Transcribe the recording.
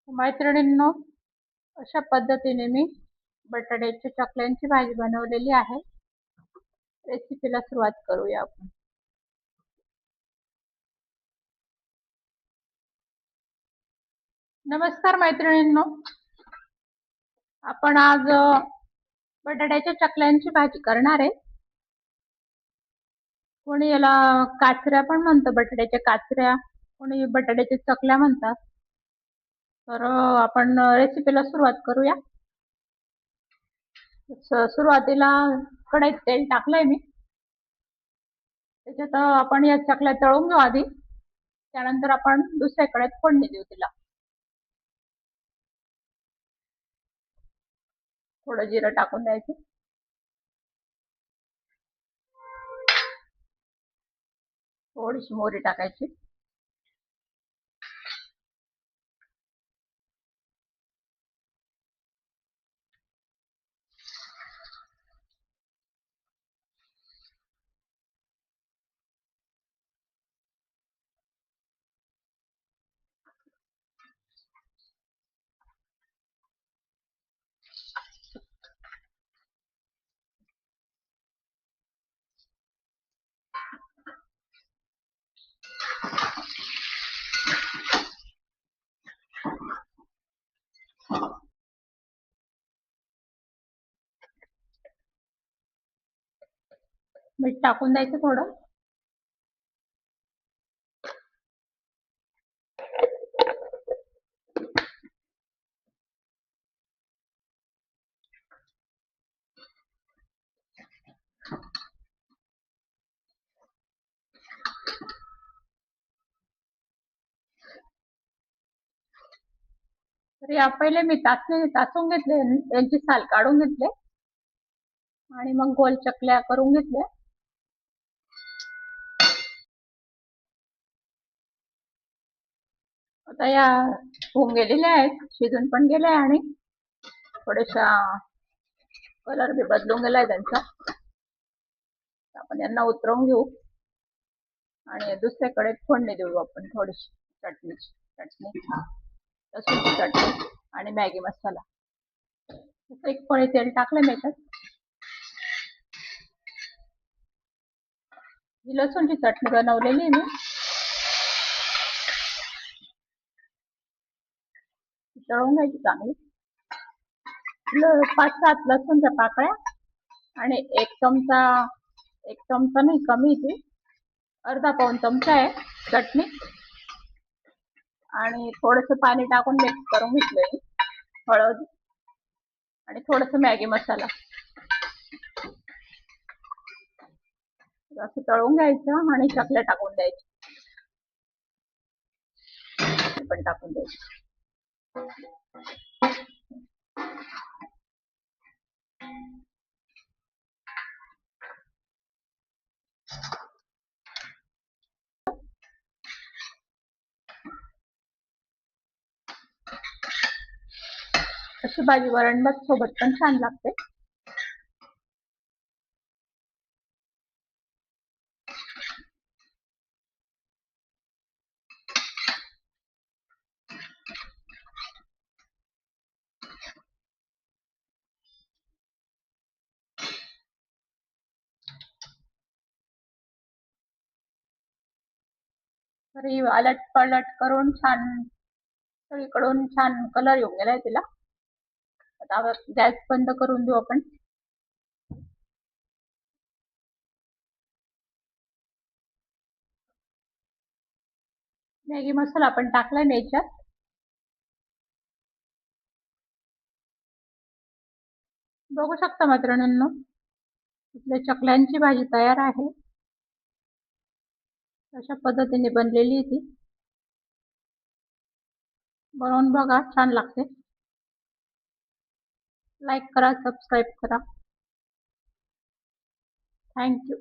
मैत्रिणींनो, अशा पद्धतीने मी बटाट्याच्या चकल्यांची भाजी बनवलेली आहे. रेसिपीला सुरुवात करूया आपण. नमस्कार मैत्रिणींनो, आपण आज बटाट्याच्या चकल्यांची भाजी करणार आहे. कोणी याला काचऱ्या पण म्हणतं, बटाट्याच्या काचऱ्या, कोणी बटाट्याच्या चकल्या म्हणतात. तर आपण रेसिपीला सुरुवात करूया. सुरुवातीला कढईत तेल टाकलंय मी. त्याच्यात आपण या चकल्या तळून घेऊ आधी, त्यानंतर आपण दुसऱ्या कढईत फोडणी देऊ तिला. थोडं जिरं टाकून द्यायचं, थोडीशी मोहरी टाकायची, मीठ टाकून द्यायचं थोडं. तर या पहिले मी तासून घेतले, यांची साल काढून घेतले आणि मग गोल चकल्या करून घेतल्या. आता या होऊन गेलेल्या आहेत, शिजून पण गेल्या आणि थोड्याशा कलर बी बदलून गेलाय त्यांचा. आपण यांना उतरवून घेऊ आणि दुसऱ्याकडे फोडणी देऊ आपण. थोडीशी चटणी, लसूणची चटणी आणि मॅगी मसाला. एक पळी तेल टाकलं मी याच्यात. ही लसूणची चटणी बनवलेली मी. तळून घ्यायची चांगली. 5-7 लसूणच्या पाकळ्या आणि एक चमचा नाही, कमी ती अर्धा-पाऊण चमचा आहे चटणी आणि थोडंसं पाणी टाकून मिक्स करून घेतलंय. हळद आणि थोडंसं मॅगी मसाला. असं तळून घ्यायचं आणि चकल्या टाकून द्यायची, पण टाकून द्यायची. अशी भाजी वरण भात सोबत पण छान लागते. तरी अलट पलट करून छान सगळीकडून छान कलर येऊन गेलाय तिला. आता गॅस बंद करून देऊ आपण. मॅगी मसाला आपण टाकलाय ना याच्यात. बघू शकता मैत्रिणींनो, आपल्या चकल्यांची भाजी तयार आहे. अशा पद्धतीने बनलेली ती. बनवून बघा, छान लागते. लाईक करा, सबस्क्राईब करा. थँक्यू.